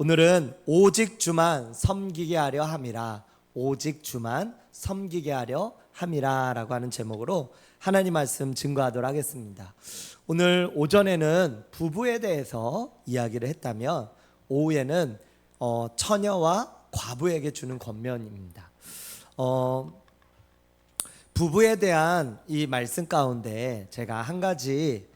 오늘은 오직 주만 섬기게 하려 함이라, 오직 주만 섬기게 하려 함이라 라고 하는 제목으로 하나님 말씀 증거하도록 하겠습니다. 오늘 오전에는 부부에 대해서 이야기를 했다면 오후에는 처녀와 과부에게 주는 권면입니다. 부부에 대한 이 말씀 가운데 제가 한 가지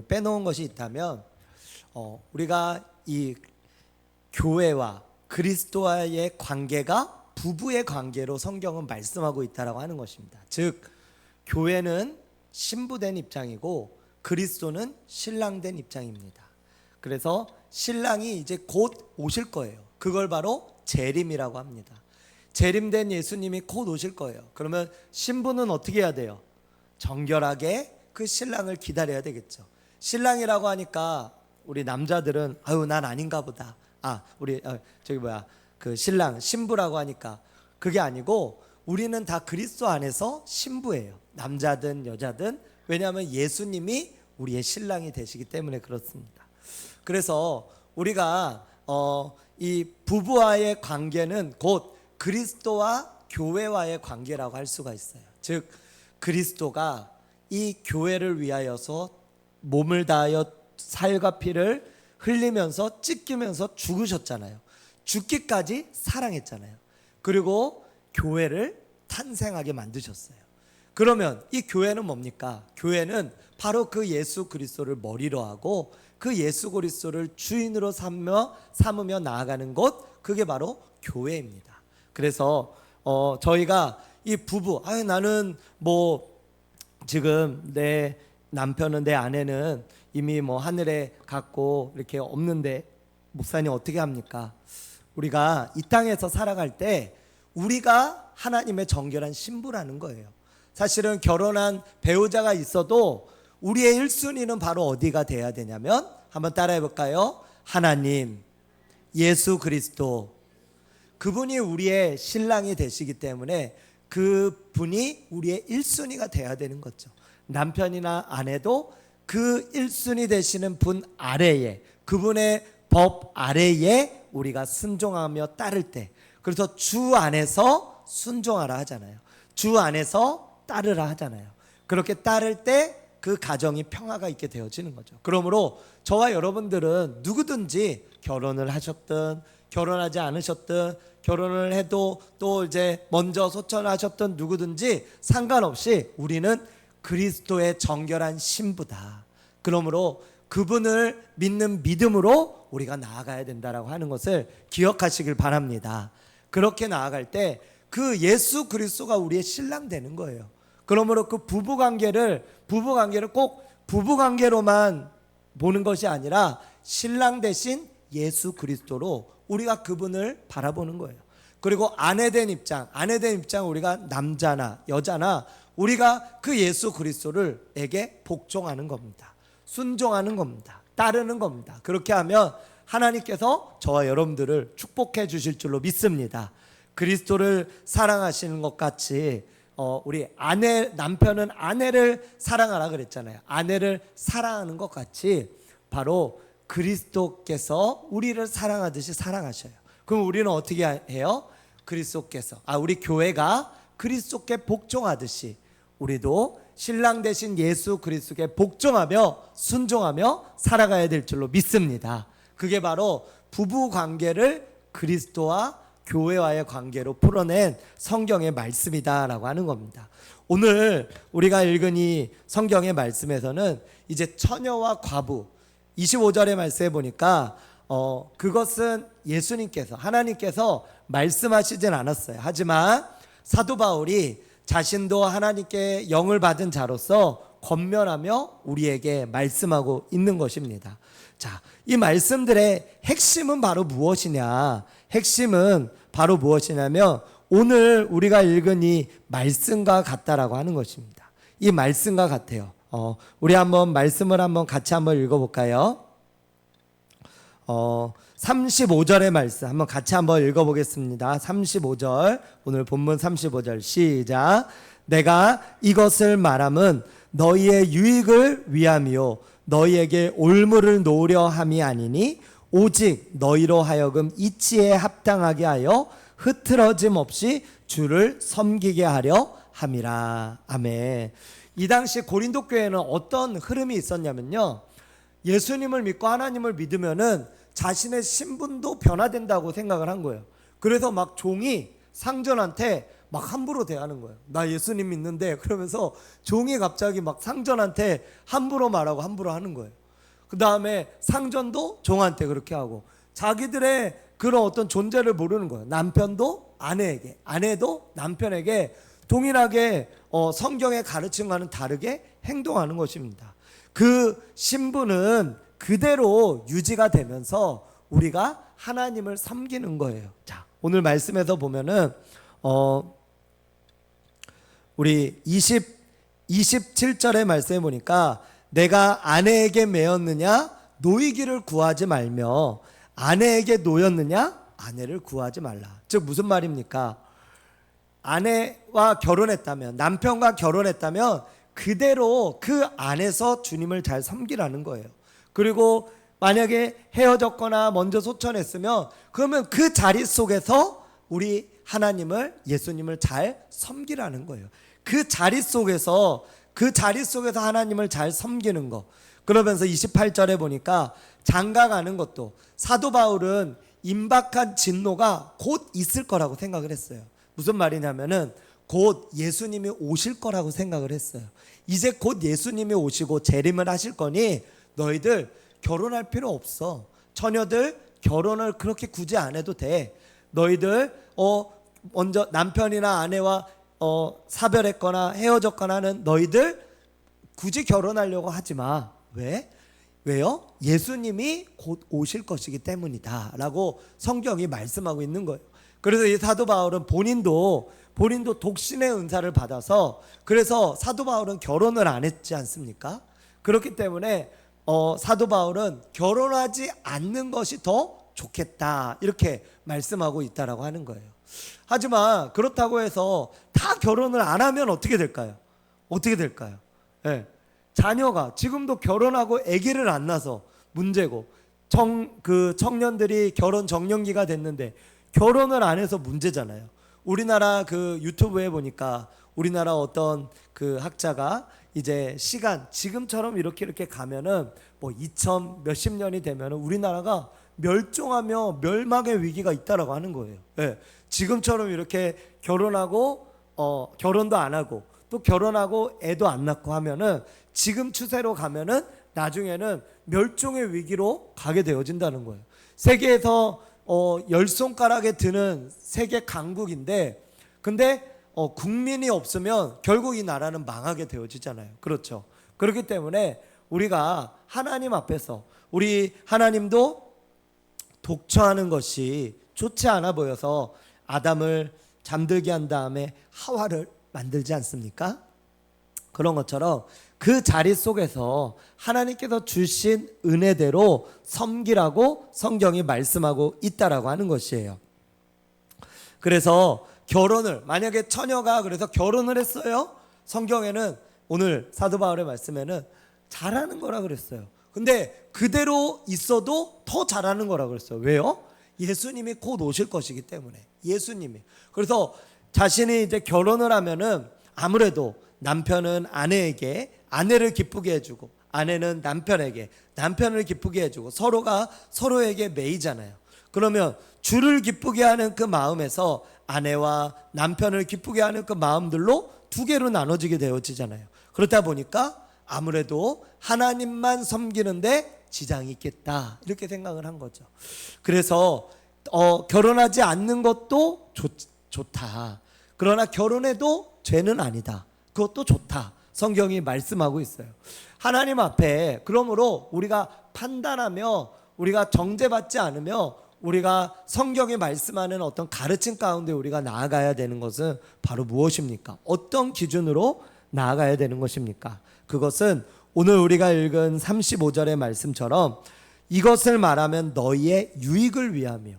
빼놓은 것이 있다면 우리가 이 교회와 그리스도와의 관계가 부부의 관계로 성경은 말씀하고 있다라고 하는 것입니다. 즉 교회는 신부된 입장이고 그리스도는 신랑된 입장입니다. 그래서 신랑이 이제 곧 오실 거예요. 그걸 바로 재림이라고 합니다. 재림된 예수님이 곧 오실 거예요. 그러면 신부는 어떻게 해야 돼요? 정결하게 그 신랑을 기다려야 되겠죠. 신랑이라고 하니까 우리 남자들은 아유 난 아닌가 보다. 그 신랑 신부라고 하니까 그게 아니고 우리는 다 그리스도 안에서 신부예요. 남자든 여자든. 왜냐하면 예수님이 우리의 신랑이 되시기 때문에 그렇습니다. 그래서 우리가 이 부부와의 관계는 곧 그리스도와 교회와의 관계라고 할 수가 있어요. 즉 그리스도가 이 교회를 위하여서 몸을 다하여 살과 피를 흘리면서 찢기면서 죽으셨잖아요. 죽기까지 사랑했잖아요. 그리고 교회를 탄생하게 만드셨어요. 그러면 이 교회는 뭡니까? 교회는 바로 그 예수 그리스도를 머리로 하고 그 예수 그리스도를 주인으로 삼으며 나아가는 곳, 그게 바로 교회입니다. 그래서 저희가 이 부부, 나는 지금 내 남편은, 내 아내는 이미 하늘에 갔고 이렇게 없는데 목사님 어떻게 합니까? 우리가 이 땅에서 살아갈 때 우리가 하나님의 정결한 신부라는 거예요. 사실은 결혼한 배우자가 있어도 우리의 1순위는 바로 어디가 돼야 되냐면, 한번 따라해 볼까요? 하나님, 예수 그리스도, 그분이 우리의 신랑이 되시기 때문에 그분이 우리의 1순위가 돼야 되는 거죠. 남편이나 아내도 그 1순위 되시는 분 아래에, 그분의 법 아래에 우리가 순종하며 따를 때, 그래서 주 안에서 순종하라 하잖아요. 주 안에서 따르라 하잖아요. 그렇게 따를 때 그 가정이 평화가 있게 되어지는 거죠. 그러므로 저와 여러분들은 누구든지 결혼을 하셨든 결혼하지 않으셨든, 결혼을 해도 또 이제 먼저 소천하셨든 누구든지 상관없이 우리는 그리스도의 정결한 신부다. 그러므로 그분을 믿는 믿음으로 우리가 나아가야 된다라고 하는 것을 기억하시길 바랍니다. 그렇게 나아갈 때 그 예수 그리스도가 우리의 신랑 되는 거예요. 그러므로 그 부부관계를 꼭 부부관계로만 보는 것이 아니라 신랑 대신 예수 그리스도로 우리가 그분을 바라보는 거예요. 그리고 아내된 입장 우리가 남자나 여자나 우리가 그 예수 그리스도를에게 복종하는 겁니다. 순종하는 겁니다. 따르는 겁니다. 그렇게 하면 하나님께서 저와 여러분들을 축복해 주실 줄로 믿습니다. 그리스도를 사랑하시는 것 같이 우리 남편은 아내를 사랑하라 그랬잖아요. 아내를 사랑하는 것 같이 바로 그리스도께서 우리를 사랑하듯이 사랑하셔요. 그럼 우리는 어떻게 해요? 그리스도께서, 우리 교회가 그리스도께 복종하듯이 우리도 신랑 되신 예수 그리스도께 복종하며 순종하며 살아가야 될 줄로 믿습니다. 그게 바로 부부 관계를 그리스도와 교회와의 관계로 풀어낸 성경의 말씀이다라고 하는 겁니다. 오늘 우리가 읽은 이 성경의 말씀에서는 이제 처녀와 과부 25절의 말씀에 보니까 그것은 예수님께서, 하나님께서 말씀하시진 않았어요. 하지만 사도 바울이 자신도 하나님께 영을 받은 자로서 권면하며 우리에게 말씀하고 있는 것입니다. 자, 이 말씀들의 핵심은 바로 무엇이냐? 핵심은 바로 무엇이냐면 오늘 우리가 읽은 이 말씀과 같다라고 하는 것입니다. 이 말씀과 같아요. 우리 말씀을 같이 읽어볼까요? 35절의 말씀 한번 같이 읽어보겠습니다. 35절, 오늘 본문 35절 시작. 내가 이것을 말함은 너희의 유익을 위함이요 너희에게 올무를 놓으려 함이 아니니 오직 너희로 하여금 이치에 합당하게 하여 흐트러짐 없이 주를 섬기게 하려 함이라. 아멘. 이 당시 고린도 교회는 어떤 흐름이 있었냐면요, 예수님을 믿고 하나님을 믿으면은 자신의 신분도 변화된다고 생각을 한 거예요. 그래서 막 종이 상전한테 막 함부로 대하는 거예요. 나 예수님 믿는데, 그러면서 종이 갑자기 막 상전한테 함부로 말하고 함부로 하는 거예요. 그 다음에 상전도 종한테 그렇게 하고, 자기들의 그런 어떤 존재를 모르는 거예요. 남편도 아내에게, 아내도 남편에게 동일하게 성경의 가르침과는 다르게 행동하는 것입니다. 그 신분은 그대로 유지가 되면서 우리가 하나님을 섬기는 거예요. 자, 오늘 말씀에서 보면은 우리 27절의 말씀에 보니까 내가 아내에게 매였느냐 노이기를 구하지 말며 아내에게 노였느냐 아내를 구하지 말라. 즉 무슨 말입니까? 아내와 결혼했다면, 남편과 결혼했다면 그대로 그 안에서 주님을 잘 섬기라는 거예요. 그리고 만약에 헤어졌거나 먼저 소천했으면 그러면 그 자리 속에서 우리 하나님을, 예수님을 잘 섬기라는 거예요. 그 자리 속에서 하나님을 잘 섬기는 거. 그러면서 28절에 보니까 장가가는 것도, 사도 바울은 임박한 진노가 곧 있을 거라고 생각을 했어요. 무슨 말이냐면은 곧 예수님이 오실 거라고 생각을 했어요. 이제 곧 예수님이 오시고 재림을 하실 거니 너희들 결혼할 필요 없어. 처녀들 결혼을 그렇게 굳이 안 해도 돼. 너희들 먼저 남편이나 아내와 사별했거나 헤어졌거나 하는 너희들 굳이 결혼하려고 하지 마. 왜요? 예수님이 곧 오실 것이기 때문이다 라고 성경이 말씀하고 있는 거예요. 그래서 이 사도 바울은 본인도 독신의 은사를 받아서, 그래서 사도 바울은 결혼을 안 했지 않습니까? 그렇기 때문에 사도 바울은 결혼하지 않는 것이 더 좋겠다 이렇게 말씀하고 있다라고 하는 거예요. 하지만 그렇다고 해서 다 결혼을 안 하면 어떻게 될까요? 네. 자녀가 지금도 결혼하고 아기를 안 낳아서 문제고, 청년들이 결혼 정년기가 됐는데 결혼을 안 해서 문제잖아요. 우리나라 그 유튜브에 보니까 우리나라 어떤 그 학자가 이제 시간 지금처럼 이렇게 가면은 뭐 2000 몇십 년이 되면은 우리나라가 멸종하며 멸망의 위기가 있다라고 하는 거예요. 네. 지금처럼 이렇게 결혼하고 결혼도 안 하고 또 결혼하고 애도 안 낳고 하면은 지금 추세로 가면은 나중에는 멸종의 위기로 가게 되어진다는 거예요. 세계에서 10손가락에 드는 세계 강국인데, 근데 국민이 없으면 결국 이 나라는 망하게 되어지잖아요. 그렇죠. 그렇기 때문에 우리가 하나님 앞에서, 우리 하나님도 독처하는 것이 좋지 않아 보여서 아담을 잠들게 한 다음에 하와를 만들지 않습니까? 그런 것처럼 그 자리 속에서 하나님께서 주신 은혜대로 섬기라고 성경이 말씀하고 있다라고 하는 것이에요. 그래서 결혼을, 만약에 처녀가 그래서 결혼을 했어요. 성경에는 오늘 사도 바울의 말씀에는 잘하는 거라 그랬어요. 근데 그대로 있어도 더 잘하는 거라 그랬어요. 왜요? 예수님이 곧 오실 것이기 때문에. 예수님이. 그래서 자신이 이제 결혼을 하면은 아무래도 남편은 아내에게 아내를 기쁘게 해주고, 아내는 남편에게 남편을 기쁘게 해주고, 서로가 서로에게 매이잖아요. 그러면 주를 기쁘게 하는 그 마음에서 아내와 남편을 기쁘게 하는 그 마음들로 두 개로 나눠지게 되어지잖아요. 그렇다 보니까 아무래도 하나님만 섬기는데 지장이 있겠다 이렇게 생각을 한 거죠. 그래서 결혼하지 않는 것도 좋다. 그러나 결혼해도 죄는 아니다. 그것도 좋다. 성경이 말씀하고 있어요. 하나님 앞에 그러므로 우리가 판단하며 우리가 정죄받지 않으며 우리가 성경이 말씀하는 어떤 가르침 가운데 우리가 나아가야 되는 것은 바로 무엇입니까? 어떤 기준으로 나아가야 되는 것입니까? 그것은 오늘 우리가 읽은 35절의 말씀처럼 이것을 말하면 너희의 유익을 위하며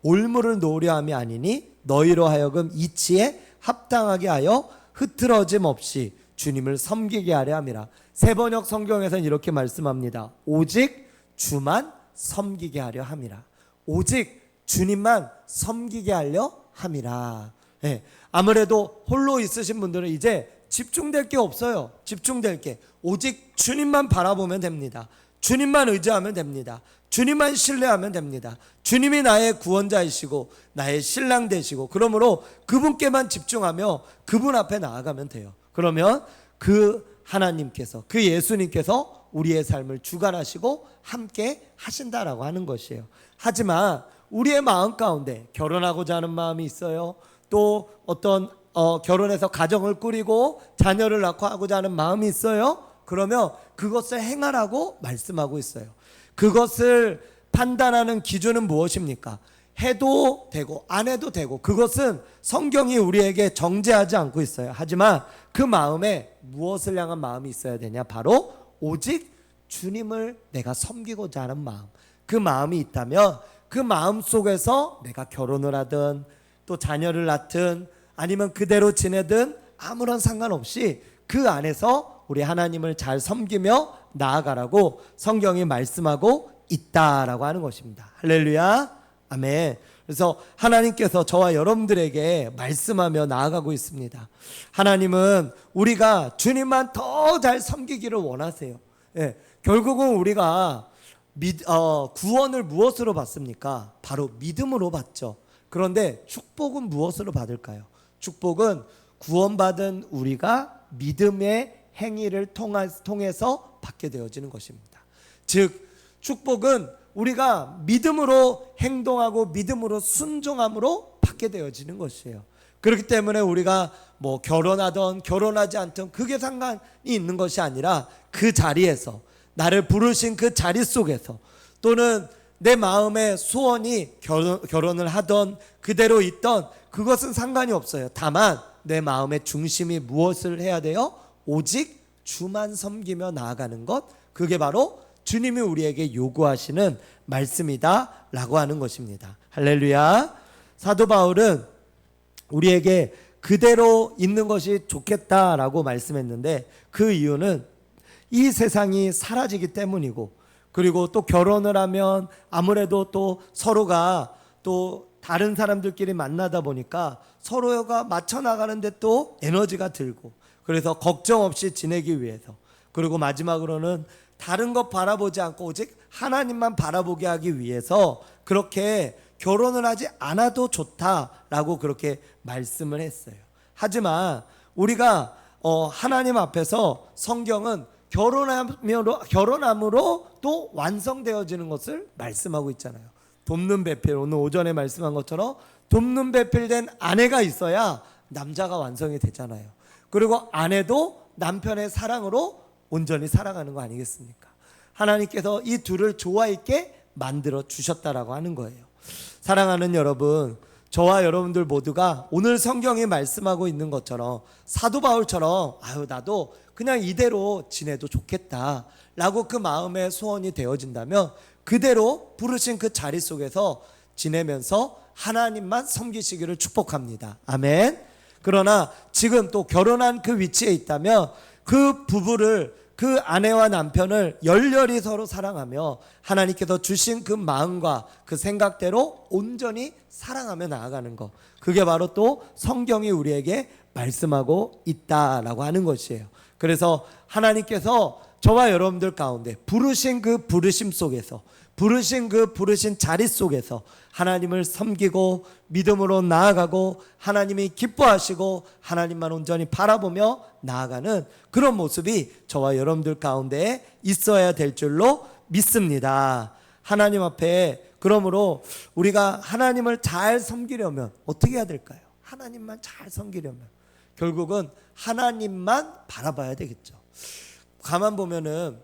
올무를 놓으려 함이 아니니 너희로 하여금 이치에 합당하게 하여 흐트러짐 없이 주님을 섬기게 하려 함이라. 세번역 성경에서는 이렇게 말씀합니다. 오직 주만 섬기게 하려 함이라. 오직 주님만 섬기게 하려 함이라. 예, 아무래도 홀로 있으신 분들은 이제 집중될 게 없어요. 집중될 게 오직 주님만 바라보면 됩니다. 주님만 의지하면 됩니다. 주님만 신뢰하면 됩니다. 주님이 나의 구원자이시고 나의 신랑 되시고, 그러므로 그분께만 집중하며 그분 앞에 나아가면 돼요. 그러면 그 하나님께서, 그 예수님께서 우리의 삶을 주관하시고 함께 하신다라고 하는 것이에요. 하지만 우리의 마음 가운데 결혼하고자 하는 마음이 있어요. 또 어떤 결혼해서 가정을 꾸리고 자녀를 낳고 하고자 하는 마음이 있어요. 그러면 그것을 행하라고 말씀하고 있어요. 그것을 판단하는 기준은 무엇입니까? 해도 되고 안 해도 되고, 그것은 성경이 우리에게 정죄하지 않고 있어요. 하지만 그 마음에 무엇을 향한 마음이 있어야 되냐? 바로 오직 주님을 내가 섬기고자 하는 마음. 그 마음이 있다면 그 마음 속에서 내가 결혼을 하든 또 자녀를 낳든 아니면 그대로 지내든 아무런 상관없이 그 안에서 우리 하나님을 잘 섬기며 나아가라고 성경이 말씀하고 있다라고 하는 것입니다. 할렐루야, 아멘. 그래서 하나님께서 저와 여러분들에게 말씀하며 나아가고 있습니다. 하나님은 우리가 주님만 더 잘 섬기기를 원하세요. 예, 결국은 우리가 구원을 무엇으로 받습니까? 바로 믿음으로 받죠. 그런데 축복은 무엇으로 받을까요? 축복은 구원받은 우리가 믿음의 행위를 통해서 받게 되어지는 것입니다. 즉 축복은 우리가 믿음으로 행동하고 믿음으로 순종함으로 받게 되어지는 것이에요. 그렇기 때문에 우리가 뭐 결혼하든 결혼하지 않든 그게 상관이 있는 것이 아니라 그 자리에서, 나를 부르신 그 자리 속에서, 또는 내 마음의 소원이 결혼을 하던 그대로 있던 그것은 상관이 없어요. 다만 내 마음의 중심이 무엇을 해야 돼요? 오직 주만 섬기며 나아가는 것, 그게 바로 주님이 우리에게 요구하시는 말씀이다 라고 하는 것입니다. 할렐루야. 사도 바울은 우리에게 그대로 있는 것이 좋겠다라고 말씀했는데, 그 이유는 이 세상이 사라지기 때문이고, 그리고 또 결혼을 하면 아무래도 또 서로가 또 다른 사람들끼리 만나다 보니까 서로가 맞춰 나가는데 또 에너지가 들고, 그래서 걱정 없이 지내기 위해서, 그리고 마지막으로는 다른 것 바라보지 않고 오직 하나님만 바라보게 하기 위해서 그렇게 결혼을 하지 않아도 좋다라고 그렇게 말씀을 했어요. 하지만 우리가 하나님 앞에서 성경은 결혼함으로 또 완성되어지는 것을 말씀하고 있잖아요. 돕는 배필, 오늘 오전에 말씀한 것처럼 돕는 배필된 아내가 있어야 남자가 완성이 되잖아요. 그리고 아내도 남편의 사랑으로 온전히 살아가는 거 아니겠습니까? 하나님께서 이 둘을 조화 있게 만들어 주셨다라고 하는 거예요. 사랑하는 여러분, 저와 여러분들 모두가 오늘 성경이 말씀하고 있는 것처럼 사도 바울처럼 나도 그냥 이대로 지내도 좋겠다 라고 그 마음의 소원이 되어진다면 그대로 부르신 그 자리 속에서 지내면서 하나님만 섬기시기를 축복합니다. 아멘. 그러나 지금 또 결혼한 그 위치에 있다면 그 부부를, 그 아내와 남편을 열렬히 서로 사랑하며 하나님께서 주신 그 마음과 그 생각대로 온전히 사랑하며 나아가는 것, 그게 바로 또 성경이 우리에게 말씀하고 있다라고 하는 것이에요. 그래서 하나님께서 저와 여러분들 가운데 부르신 그 부르심 속에서, 부르신 그 부르신 자리 속에서 하나님을 섬기고 믿음으로 나아가고 하나님이 기뻐하시고 하나님만 온전히 바라보며 나아가는 그런 모습이 저와 여러분들 가운데 있어야 될 줄로 믿습니다. 하나님 앞에, 그러므로 우리가 하나님을 잘 섬기려면 어떻게 해야 될까요? 하나님만 잘 섬기려면 결국은 하나님만 바라봐야 되겠죠. 가만 보면은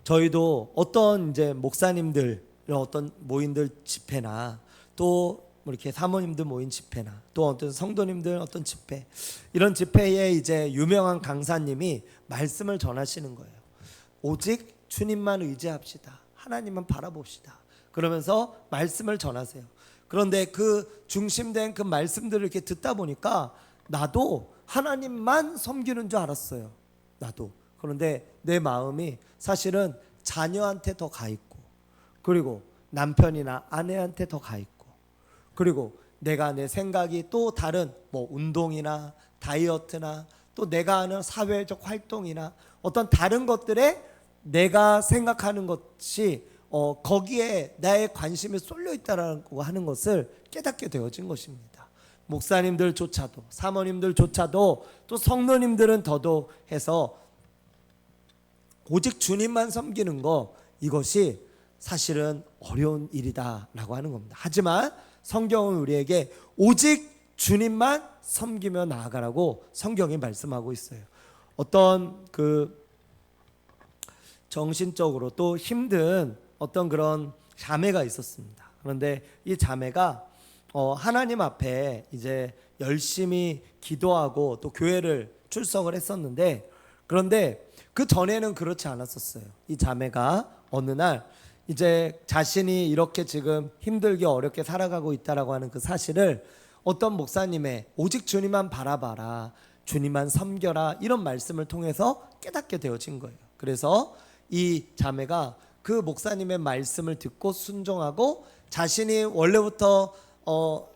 저희도 어떤 이제 목사님들, 어떤 모임들 집회나 또 이렇게 사모님들 모인 집회나 또 어떤 성도님들 어떤 집회, 이런 집회에 이제 유명한 강사님이 말씀을 전하시는 거예요. 오직 주님만 의지합시다. 하나님만 바라봅시다. 그러면서 말씀을 전하세요. 그런데 그 중심된 그 말씀들을 이렇게 듣다 보니까 나도 하나님만 섬기는 줄 알았어요. 나도. 그런데 내 마음이 사실은 자녀한테 더 가 있고, 그리고 남편이나 아내한테 더 가 있고, 그리고 내가 내 생각이 또 다른 뭐 운동이나 다이어트나 또 내가 하는 사회적 활동이나 어떤 다른 것들에 내가 생각하는 것이 거기에 나의 관심이 쏠려 있다라고 하는 것을 깨닫게 되어진 것입니다. 목사님들조차도, 사모님들조차도, 또 성도님들은 더더욱 해서 오직 주님만 섬기는 거, 이것이 사실은 어려운 일이다라고 하는 겁니다. 하지만 성경은 우리에게 오직 주님만 섬기며 나아가라고 성경이 말씀하고 있어요. 어떤 정신적으로 또 힘든 어떤 그런 자매가 있었습니다. 그런데 이 자매가 하나님 앞에 이제 열심히 기도하고 또 교회를 출석을 했었는데, 그런데 그 전에는 그렇지 않았었어요. 이 자매가 어느 날 이제 자신이 이렇게 지금 힘들게 어렵게 살아가고 있다라고 하는 그 사실을 어떤 목사님의 오직 주님만 바라봐라, 주님만 섬겨라, 이런 말씀을 통해서 깨닫게 되어진 거예요. 그래서 이 자매가 그 목사님의 말씀을 듣고 순종하고, 자신이 원래부터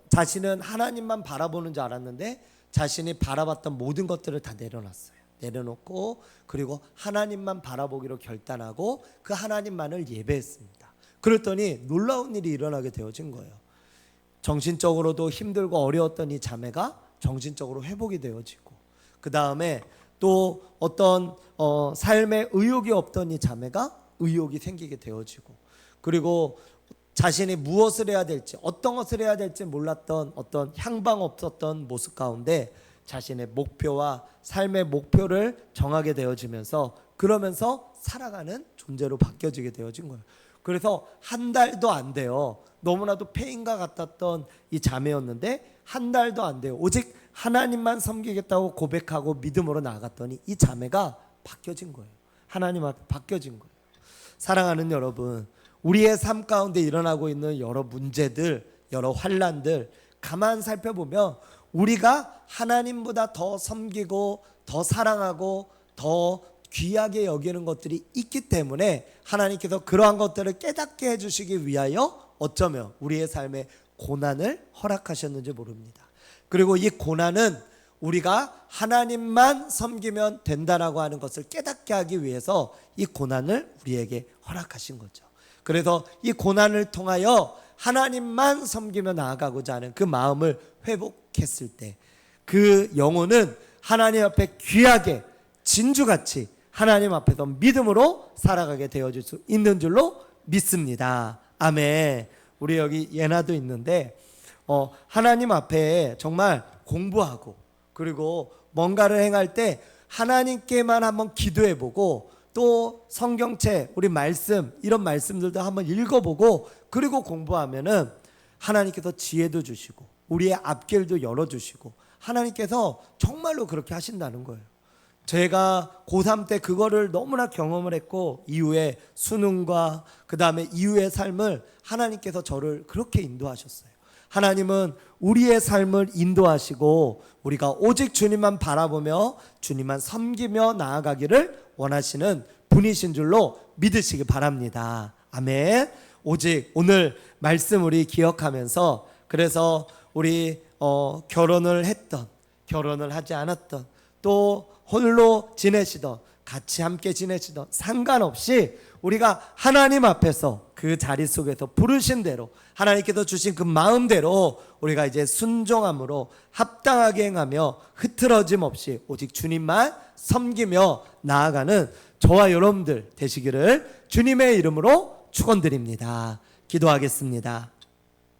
자신은 하나님만 바라보는 줄 알았는데 자신이 바라봤던 모든 것들을 다 내려놨어요. 내려놓고 그리고 하나님만 바라보기로 결단하고 그 하나님만을 예배했습니다. 그랬더니 놀라운 일이 일어나게 되어진 거예요. 정신적으로도 힘들고 어려웠던 이 자매가 정신적으로 회복이 되어지고, 그 다음에 또 어떤 삶에 의욕이 없던 이 자매가 의욕이 생기게 되어지고, 그리고 자신이 무엇을 해야 될지, 어떤 것을 해야 될지 몰랐던 어떤 향방 없었던 모습 가운데 자신의 목표와 삶의 목표를 정하게 되어지면서, 그러면서 살아가는 존재로 바뀌어지게 되어진 거예요. 그래서 한 달도 안 돼요. 너무나도 폐인과 같았던 이 자매였는데 한 달도 안 돼요. 오직 하나님만 섬기겠다고 고백하고 믿음으로 나아갔더니 이 자매가 바뀌어진 거예요. 하나님 앞에 바뀌어진 거예요. 사랑하는 여러분, 우리의 삶 가운데 일어나고 있는 여러 문제들, 여러 환난들 가만 살펴보면 우리가 하나님보다 더 섬기고 더 사랑하고 더 귀하게 여기는 것들이 있기 때문에 하나님께서 그러한 것들을 깨닫게 해주시기 위하여 어쩌면 우리의 삶에 고난을 허락하셨는지 모릅니다. 그리고 이 고난은 우리가 하나님만 섬기면 된다라고 하는 것을 깨닫게 하기 위해서 이 고난을 우리에게 허락하신 거죠. 그래서 이 고난을 통하여 하나님만 섬기며 나아가고자 하는 그 마음을 회복했을 때 그 영혼은 하나님 앞에 귀하게 진주같이 하나님 앞에서 믿음으로 살아가게 되어질 수 있는 줄로 믿습니다. 아멘. 우리 여기 예나도 있는데 하나님 앞에 정말 공부하고 그리고 뭔가를 행할 때 하나님께만 한번 기도해보고 또 성경책, 우리 말씀, 이런 말씀들도 한번 읽어보고 그리고 공부하면은 하나님께서 지혜도 주시고 우리의 앞길도 열어주시고 하나님께서 정말로 그렇게 하신다는 거예요. 제가 고3 때 그거를 너무나 경험을 했고 이후에 수능과 그 다음에 이후의 삶을 하나님께서 저를 그렇게 인도하셨어요. 하나님은 우리의 삶을 인도하시고 우리가 오직 주님만 바라보며 주님만 섬기며 나아가기를 원하시는 분이신 줄로 믿으시기 바랍니다. 아멘. 오직 오늘 말씀 우리 기억하면서, 그래서 우리 결혼을 했던, 결혼을 하지 않았던, 또 홀로 지내시던, 같이 함께 지내시던 상관없이 우리가 하나님 앞에서 그 자리 속에서 부르신 대로 하나님께서 주신 그 마음대로 우리가 이제 순종함으로 합당하게 행하며 흐트러짐 없이 오직 주님만 섬기며 나아가는 저와 여러분들 되시기를 주님의 이름으로 축원드립니다. 기도하겠습니다.